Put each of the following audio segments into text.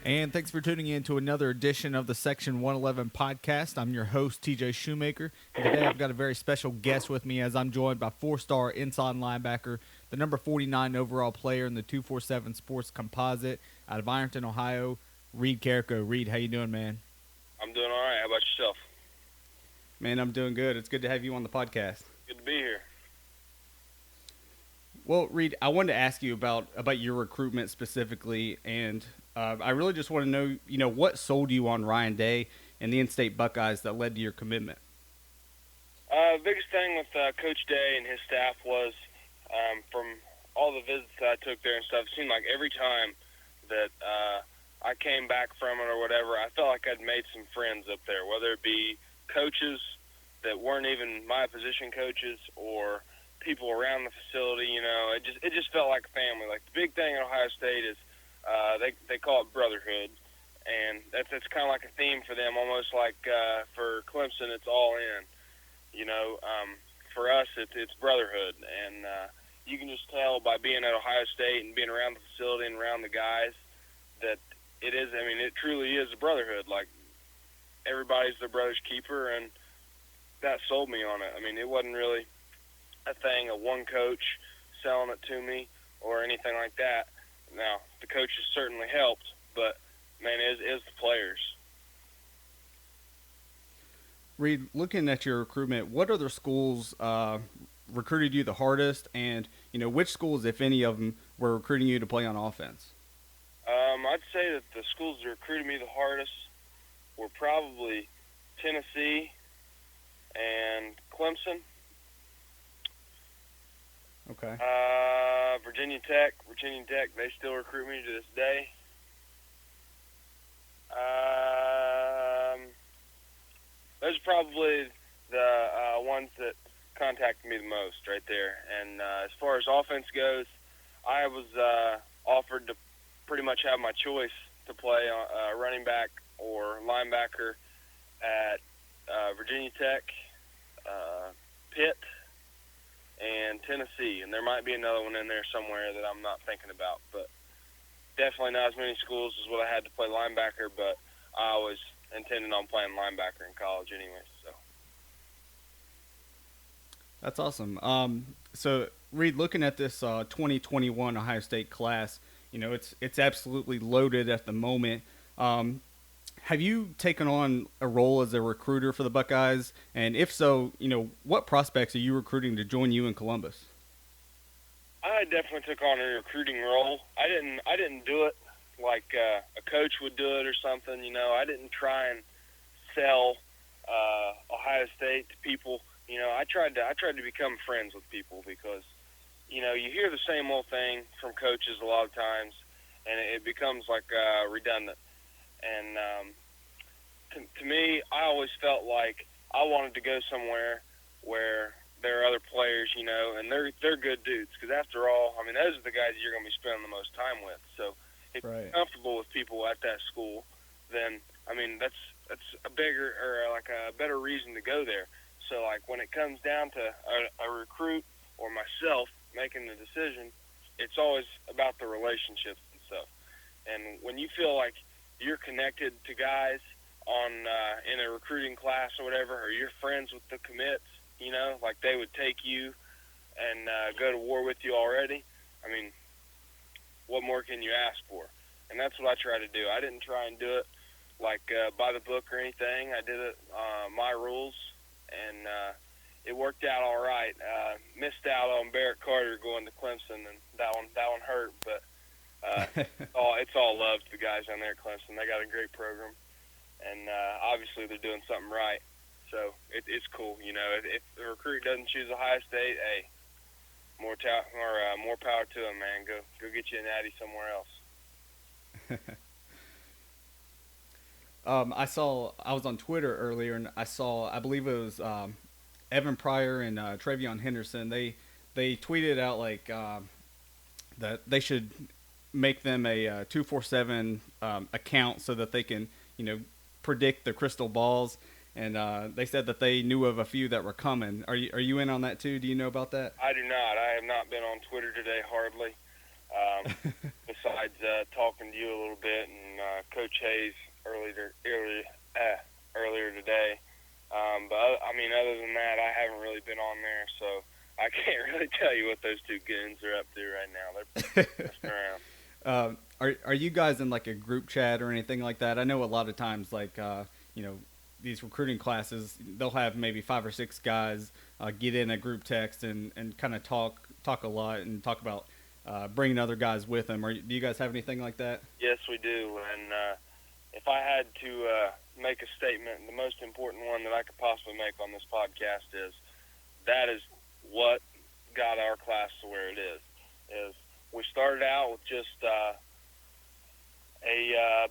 And thanks for tuning in to another edition of the Section 111 podcast. I'm your host, TJ Shoemaker. And today I've got a very special guest with me as I'm joined by four-star inside linebacker, the number 49 overall player in the 247 Sports Composite out of Ironton, Ohio, Reid Carrico. Reid, how you doing, man? I'm doing all right. How about yourself? Man, I'm doing good. It's good to have you on the podcast. Good to be here. Well, Reid, I wanted to ask you about your recruitment specifically, and I really just want to know, what sold you on Ryan Day and the in-state Buckeyes that led to your commitment? Biggest thing with Coach Day and his staff was from all the visits that I took there and stuff, it seemed like every time that I came back from it or whatever, I felt like I'd made some friends up there, whether it be coaches that weren't even my position coaches or people around the facility. It just felt like family. Like, the big thing at Ohio State is they call it brotherhood, and that's kind of like a theme for them, almost like for Clemson, it's all in. For us, it's brotherhood, and you can just tell by being at Ohio State and being around the facility and around the guys that it is. I mean, it truly is a brotherhood. Like, everybody's their brother's keeper, and that sold me on it. I mean, it wasn't really a thing of one coach selling it to me or anything like that. Now, the coaches certainly helped, but, man, it is the players. Reid, looking at your recruitment, what other schools recruited you the hardest, and which schools, if any of them, were recruiting you to play on offense? I'd say that the schools that recruited me the hardest were probably Tennessee and Clemson. Okay. Virginia Tech, they still recruit me to this day. Those are probably the ones that contacted me the most right there. And as far as offense goes, I was offered to pretty much have my choice to play running back or linebacker at Virginia Tech, Pitt, and Tennessee. And there might be another one in there somewhere that I'm not thinking about. But definitely not as many schools as what I had to play linebacker, but I always intended on playing linebacker in college anyways. So That's awesome. So, Reid, looking at this 2021 Ohio State class, it's absolutely loaded at the moment. Have you taken on a role as a recruiter for the Buckeyes? And if so, what prospects are you recruiting to join you in Columbus? I definitely took on a recruiting role. I didn't do it like a coach would do it or something. I didn't try and sell Ohio State to people. I tried to become friends with people because you hear the same old thing from coaches a lot of times, and it becomes like redundant. And to me, I always felt like I wanted to go somewhere where there are other players, and they're good dudes. Because after all, I mean, those are the guys you're going to be spending the most time with. So if Right. you're comfortable with people at that school, then I mean that's a bigger or like a better reason to go there. So like when it comes down to a recruit or myself making the decision, it's always about the relationships and stuff. And when you feel like you're connected to guys on in a recruiting class or whatever, or you're friends with the commits, like they would take you and go to war with you already. I mean, what more can you ask for? And that's what I try to do. I didn't try and do it like by the book or anything. I did it my rules, and it worked out all right. Missed out on Barrett Carter going to Clemson, and that one hurt. But it's all love to the guys down there at Clemson. They got a great program, and obviously they're doing something right. So it's cool. If the recruit doesn't choose Ohio State, hey, more power to them, man. Go get you a natty somewhere else. I was on Twitter earlier, and I believe it was Evan Pryor and Travion Henderson. They tweeted out like that they should make them a 247 account so that they can predict the crystal balls. And they said that they knew of a few that were coming. Are you in on that too? Do you know about that? I do not. I have not been on Twitter today hardly. besides talking to you a little bit and Coach Hayes earlier today. But I mean, other than that, I haven't really been on there, so I can't really tell you what those two goons are up to right now. They're messing around. Are you guys in like a group chat or anything like that? I know a lot of times, like these recruiting classes, they'll have maybe 5 or 6 guys get in a group text and kind of talk a lot and talk about bringing other guys with them. Do you guys have anything like that? Yes, we do. And if I had to make a statement, the most important one that I could possibly make on this podcast is that is what got our class to where it is we started out with just a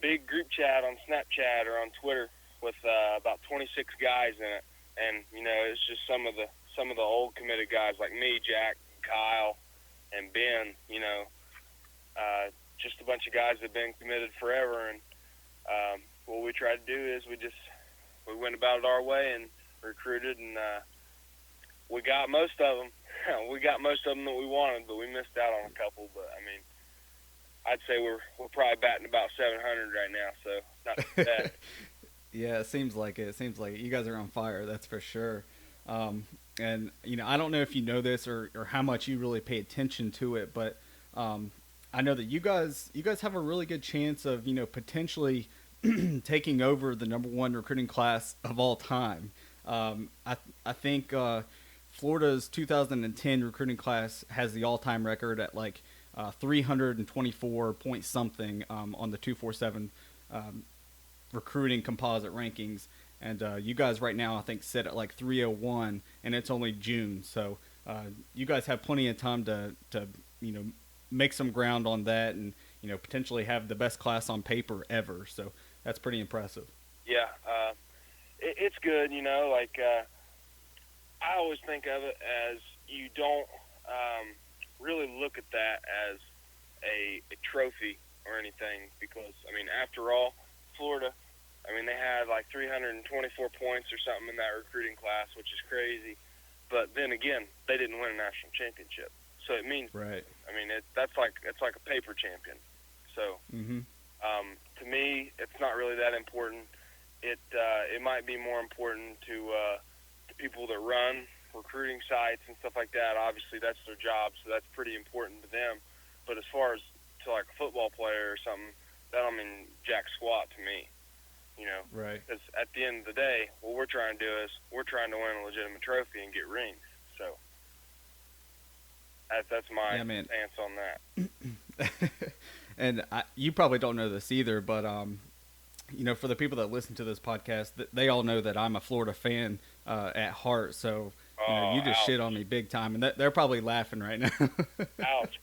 big group chat on Snapchat or on Twitter with about 26 guys in it, and it's just some of the old committed guys like me, Jack, Kyle, and Ben. Just a bunch of guys that have been committed forever, and what we tried to do is we went about it our way and recruited, and we got most of them. We got most of them that we wanted, but we missed out on a couple. But I mean, I'd say we're probably batting about 700 right now, so not too bad. Yeah, it seems like it. It seems like it. You guys are on fire, that's for sure. And I don't know if you know this or how much you really pay attention to it, but I know that you guys have a really good chance of potentially taking over the #1 recruiting class of all time. I think Florida's 2010 recruiting class has the all-time record at like 324 point something on the 247 recruiting composite rankings, and you guys right now I think sit at like 301, and it's only June, so you guys have plenty of time to make some ground on that, and potentially have the best class on paper ever. So that's pretty impressive. Yeah, it's good. I always think of it as you don't really look at that as a trophy or anything, because I mean, after all, Florida, I mean, they had like 324 points or something in that recruiting class, which is crazy. But then again, they didn't win a national championship, so it means right. I mean, it's like a paper champion. So to me, it's not really that important. It might be more important to people that run recruiting sites and stuff like that. Obviously, that's their job, so that's pretty important to them. But as far as to like a football player or something, that don't mean jack squat to me. Right. Because at the end of the day, what we're trying to do is we're trying to win a legitimate trophy and get rings. So that's my stance on that. And you probably don't know this either, but for the people that listen to this podcast, they all know that I'm a Florida fan at heart. So you just shit on me big time, and they're probably laughing right now. Ouch.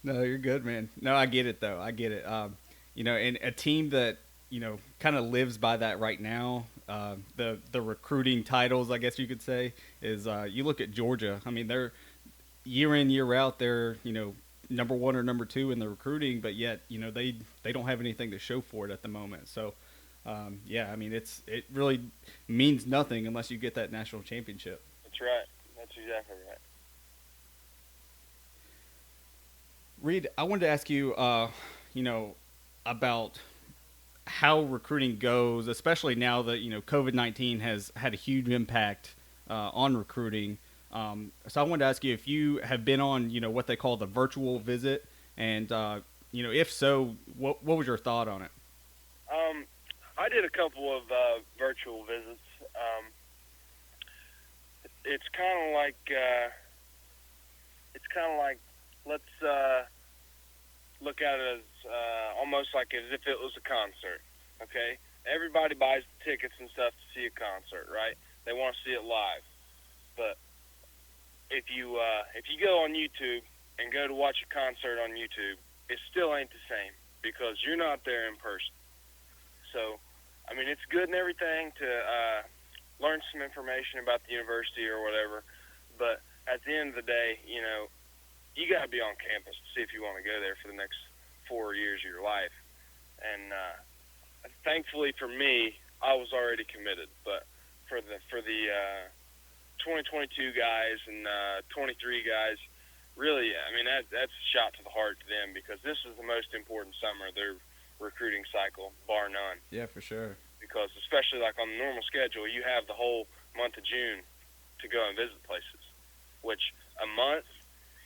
No, you're good, man. No, I get it though. I get it. And a team that kind of lives by that right now. The recruiting titles, I guess you could say, is you look at Georgia. I mean, they're year in year out. They're #1 or #2 in the recruiting, but yet they don't have anything to show for it at the moment. So I mean, it really means nothing unless you get that national championship. That's right. That's exactly right. Reid, I wanted to ask you, about how recruiting goes, especially now that COVID-19 has had a huge impact on recruiting. So I wanted to ask you if you have been on what they call the virtual visit, and if so, what was your thought on it? I did a couple of virtual visits. It's kind of like let's look at it as almost like as if it was a concert. Okay, everybody buys the tickets and stuff to see a concert, right? They want to see it live. But if you go on YouTube and go to watch a concert on YouTube, it still ain't the same because you're not there in person. So, I mean, it's good and everything to learn some information about the university or whatever, but at the end of the day, you got to be on campus to see if you want to go there for the next 4 years of your life. And thankfully for me, I was already committed. But for the 2022 guys and 23 guys, really, I mean, that's a shot to the heart to them because this is the most important summer of their recruiting cycle, bar none. Yeah, for sure. Because especially like on the normal schedule, you have the whole month of June to go and visit places, which a month,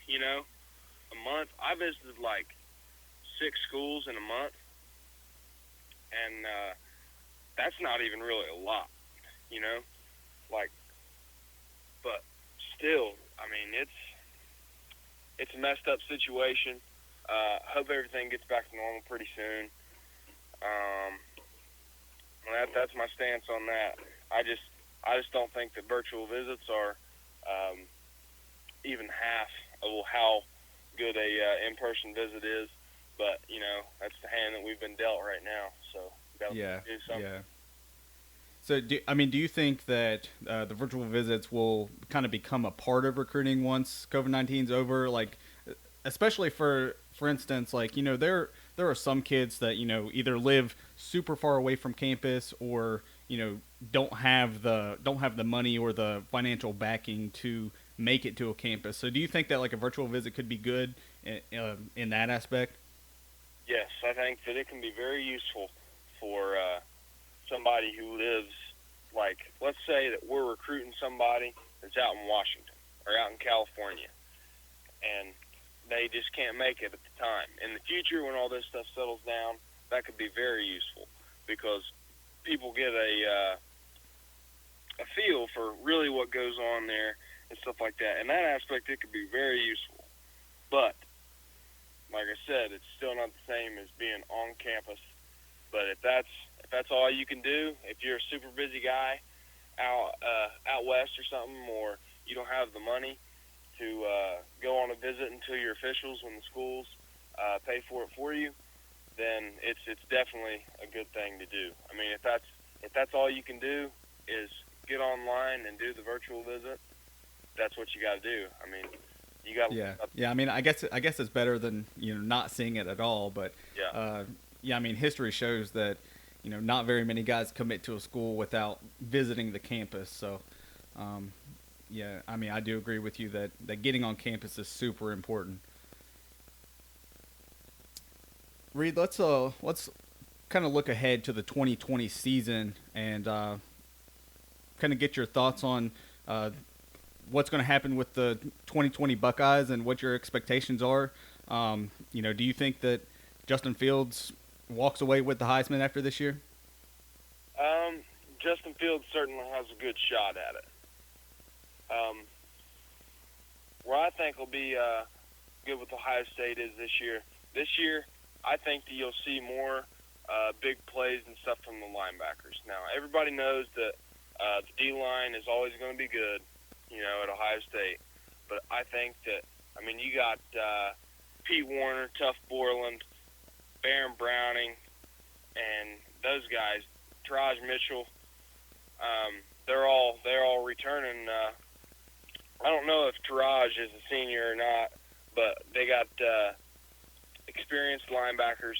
you know, a month. I visited like 6 schools in a month, and that's not even really a lot, you know, like, but still, I mean, it's a messed up situation. Hope everything gets back to normal pretty soon. Um, that's my stance on that. I just don't think that virtual visits are even half of how good a in-person visit is. But that's the hand that we've been dealt right now. So we got to Yeah, do something. yeah. So, do you think that the virtual visits will kind of become a part of recruiting once COVID-19's over? Like, especially for instance, like there are some kids that either live super far away from campus or don't have the money or the financial backing to make it to a campus. So, do you think that like a virtual visit could be good in that aspect? Yes, I think that it can be very useful for somebody who lives, like, let's say that we're recruiting somebody that's out in Washington or out in California, and they just can't make it at the time. In the future, when all this stuff settles down, that could be very useful because people get a feel for really what goes on there and stuff like that. In that aspect, it could be very useful. But like I said, it's still not the same as being on campus. But if that's all you can do, if you're a super busy guy out west or something, or you don't have the money to go on a visit until your officials when the schools pay for it for you, then it's definitely a good thing to do. I mean, if that's all you can do is get online and do the virtual visit, that's what you got to do. I mean, you got Yeah. I mean, I guess it's better than not seeing it at all. But yeah. yeah. I mean, history shows that not very many guys commit to a school without visiting the campus. So yeah. I mean, I do agree with you that getting on campus is super important. Reid, let's kind of look ahead to the 2020 season and kind of get your thoughts on what's going to happen with the 2020 Buckeyes and what your expectations are. Do you think that Justin Fields walks away with the Heisman after this year? Justin Fields certainly has a good shot at it. Where I think will be good with Ohio State is this year. This year, I think that you'll see more big plays and stuff from the linebackers. Now, everybody knows that the D-line is always going to be good, at Ohio State. But I think that, I mean, you got Pete Warner, Tuff Borland, Baron Browning, and those guys, Taraj Mitchell. They're all returning. I don't know if Taraj is a senior or not, but they got experienced linebackers,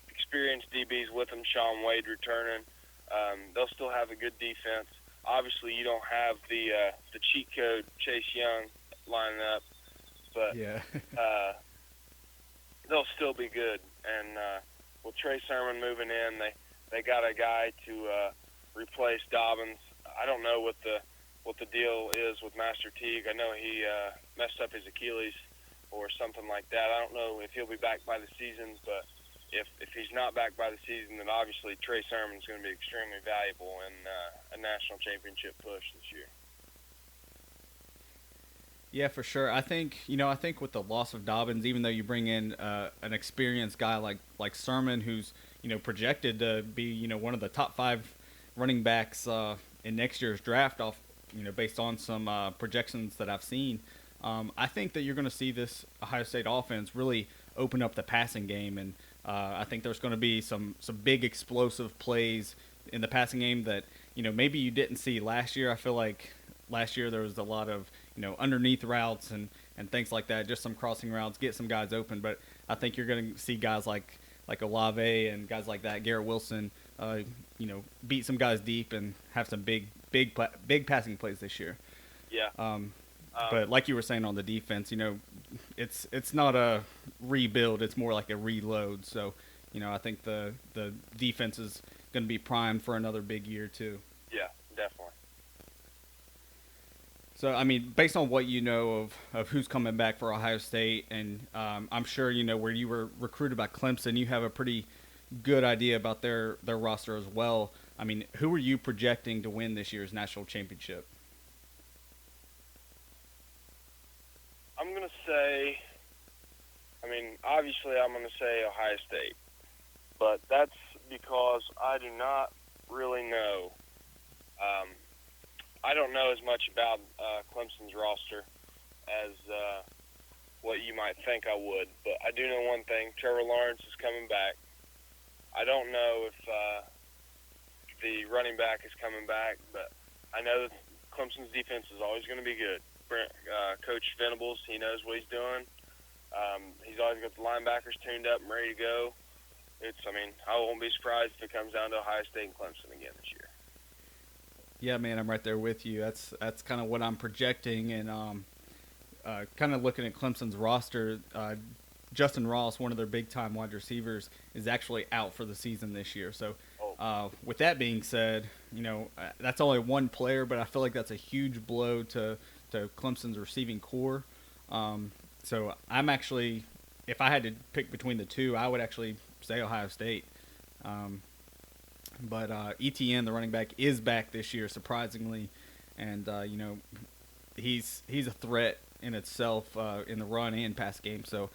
experienced DBs with them. Sean Wade returning. They'll still have a good defense. Obviously, you don't have the cheat code Chase Young lining up, but Yeah. they'll still be good. And with Trey Sermon moving in, they got a guy to replace Dobbins. I don't know what the deal is with Master Teague. I know he messed up his Achilles or something like that. I don't know if he'll be back by the season, but if he's not back by the season, then obviously Trey Sermon's going to be extremely valuable in a national championship push this year. Yeah, for sure. I think with the loss of Dobbins, even though you bring in an experienced guy like Sermon, who's projected to be one of the top 5 running backs in next year's draft, off based on some projections that I've seen, I think that you're going to see this Ohio State offense really open up the passing game, and I think there's going to be some big explosive plays in the passing game that maybe you didn't see last year. I feel like last year there was a lot of underneath routes and things like that, just some crossing routes, get some guys open. But I think you're going to see guys like Olave and guys like that, Garrett Wilson, beat some guys deep and have some big passing plays this year. Yeah. But like you were saying on the defense, it's not a rebuild; it's more like a reload. So, I think the defense is going to be primed for another big year too. Yeah, definitely. So, I mean, based on what you know of who's coming back for Ohio State, and I'm sure where you were recruited by Clemson, you have a pretty good idea about their roster as well. I mean, who are you projecting to win this year's national championship? I'm going to say, obviously I'm going to say Ohio State, but that's because I do not really know. I don't know as much about Clemson's roster as what you might think I would, but I do know one thing. Trevor Lawrence is coming back. I don't know if the running back is coming back, but I know that Clemson's defense is always going to be good. Coach Venables, he knows what he's doing. He's always got the linebackers tuned up and ready to go. I won't be surprised if it comes down to Ohio State and Clemson again this year. Yeah, man, I'm right there with you. That's kind of what I'm projecting, and kind of looking at Clemson's roster. Justin Ross, one of their big-time wide receivers, is actually out for the season this year. So, with that being said, that's only one player, but I feel like that's a huge blow to Clemson's receiving core. So I'm actually, if I had to pick between the two, I would actually say Ohio State. But ETN, the running back, is back this year, surprisingly, and he's a threat in itself in the run and pass game. So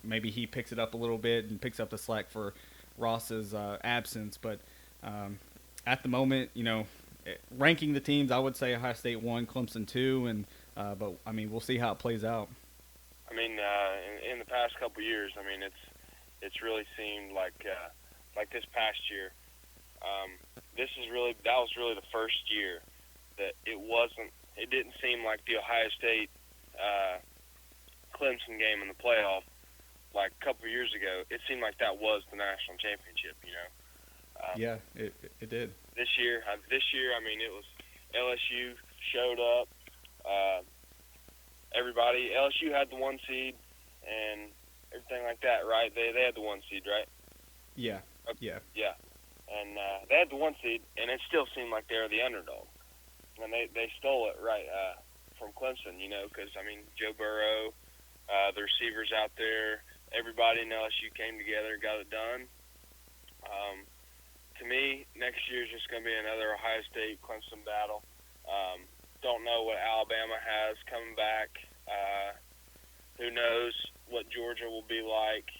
maybe he picks it up a little bit and picks up the slack for Ross's absence. But at the moment, ranking the teams, I would say Ohio State 1, Clemson 2, and but we'll see how it plays out. In the past couple of years, it's really seemed like this past year. That was really the first year that it didn't seem like the Ohio State Clemson game in the playoff like a couple of years ago. It seemed like that was the national championship. Yeah, it did. This year, it was LSU showed up. LSU had the 1 seed and everything like that, right? They had the 1 seed, right? Yeah. Okay. Yeah. And they had the 1 seed, and it still seemed like they were the underdog. And they stole it right from Clemson, because, Joe Burrow, the receivers out there, everybody in LSU came together, got it done. To me, next year is just going to be another Ohio State-Clemson battle. Don't know what Alabama has coming back. Who knows what Georgia will be like.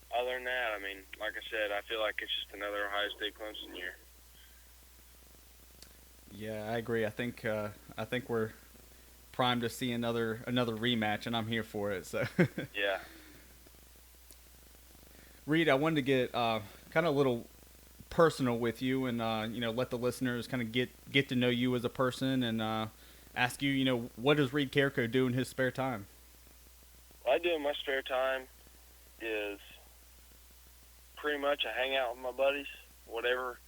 Other than that, like I said, I feel like it's just another Ohio State-Clemson year. Yeah, I agree. I think we're primed to see another rematch, and I'm here for it. So Yeah. Reid, I wanted to get kind of a little personal with you, and let the listeners kind of get to know you as a person, and ask you, what does Reid Carrico do in his spare time? What I do in my spare time is pretty much I hang out with my buddies. Whatever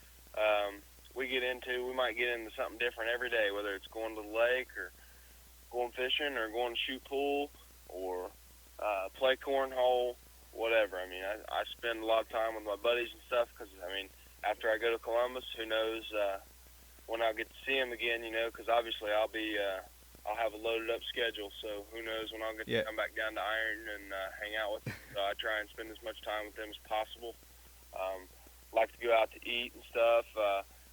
we get into, we might get into something different every day, whether it's going to the lake or going fishing or going to shoot pool or play cornhole, whatever. I spend a lot of time with my buddies and stuff because, after I go to Columbus, who knows when I'll get to see them again, because obviously I'll have a loaded up schedule, so who knows when I'll get to come back down to Iron and hang out with them. So I try and spend as much time with them as possible. Like to go out to eat and stuff.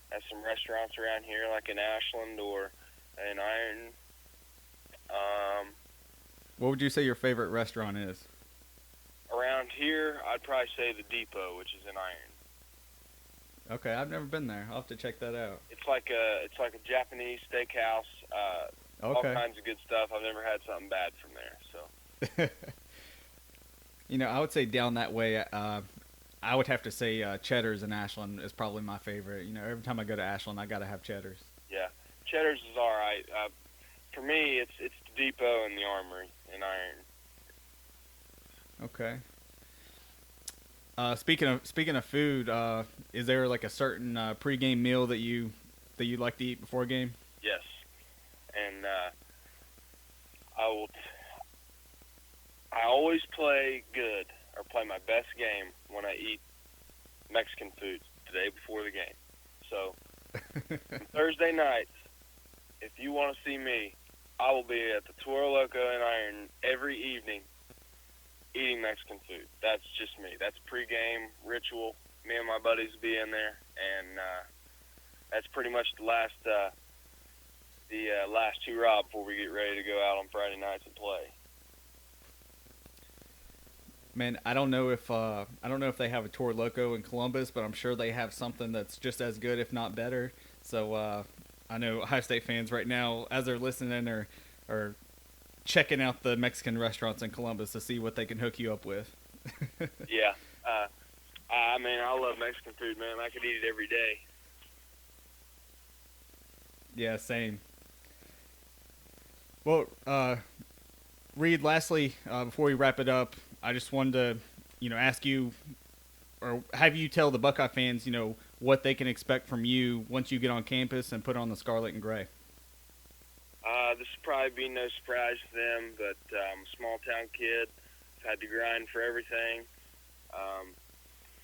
At some restaurants around here, like in Ashland or in Iron. What would you say your favorite restaurant is? Around here, I'd probably say the Depot, which is in Iron. Okay, I've never been there. I'll have to check that out. It's like a Japanese steakhouse. All kinds of good stuff. I've never had something bad from there. So. I would say down that way, I would have to say Cheddar's in Ashland is probably my favorite. Every time I go to Ashland, I got to have Cheddar's. Yeah, Cheddar's is all right. For me, it's the Depot and the Armory in Iron. Okay. Speaking of food, is there like a certain pregame meal that you like to eat before a game? and I always play good or play my best game when I eat Mexican food the day before the game. So Thursday nights, if you want to see me, I will be at the Toro Loco and Iron every evening eating Mexican food. That's just me. That's pregame ritual. Me and my buddies will be in there, and that's pretty much the last hurrah before we get ready to go out on Friday nights and play. Man, I don't know if they have a Toro Loco in Columbus, but I'm sure they have something that's just as good, if not better. So I know Ohio State fans right now, as they're listening, are checking out the Mexican restaurants in Columbus to see what they can hook you up with. Yeah, I mean, I love Mexican food, man. I could eat it every day. Yeah, same. Well, Reid, lastly, before we wrap it up, I just wanted to, ask you, or have you tell the Buckeye fans, what they can expect from you once you get on campus and put on the scarlet and gray. This will probably be no surprise to them, but I'm a small-town kid. I've had to grind for everything.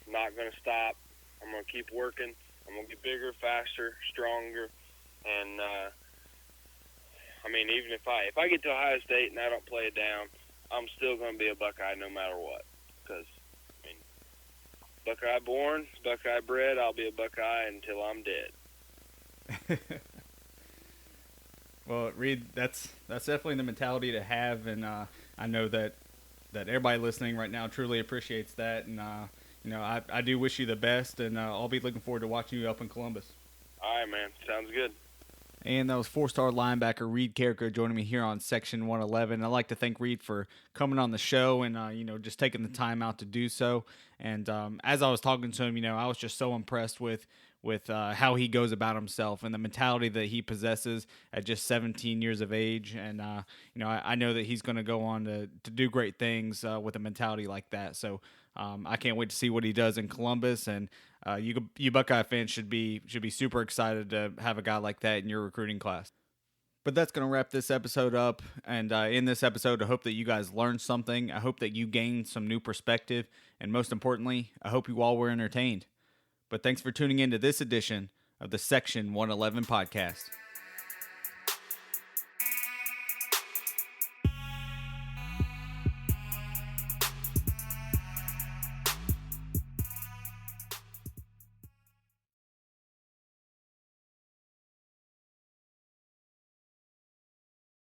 Not going to stop. I'm going to keep working. I'm going to get bigger, faster, stronger, and I mean, even if I get to Ohio State and I don't play it down, I'm still going to be a Buckeye no matter what. Because, I mean, Buckeye born, Buckeye bred, I'll be a Buckeye until I'm dead. Well, Reid, that's definitely the mentality to have, and I know that everybody listening right now truly appreciates that, and I do wish you the best, and I'll be looking forward to watching you up in Columbus. All right, man. Sounds good. And that was four-star linebacker Reid Carrico joining me here on Section 111. I'd like to thank Reid for coming on the show and, just taking the time out to do so. And as I was talking to him, I was just so impressed with how he goes about himself and the mentality that he possesses at just 17 years of age. And, I know that he's going to go on to do great things with a mentality like that. So I can't wait to see what he does in Columbus. And you Buckeye fans should be super excited to have a guy like that in your recruiting class. But that's going to wrap this episode up. And in this episode, I hope that you guys learned something. I hope that you gained some new perspective. And most importantly, I hope you all were entertained. But thanks for tuning in to this edition of the Section 111 podcast.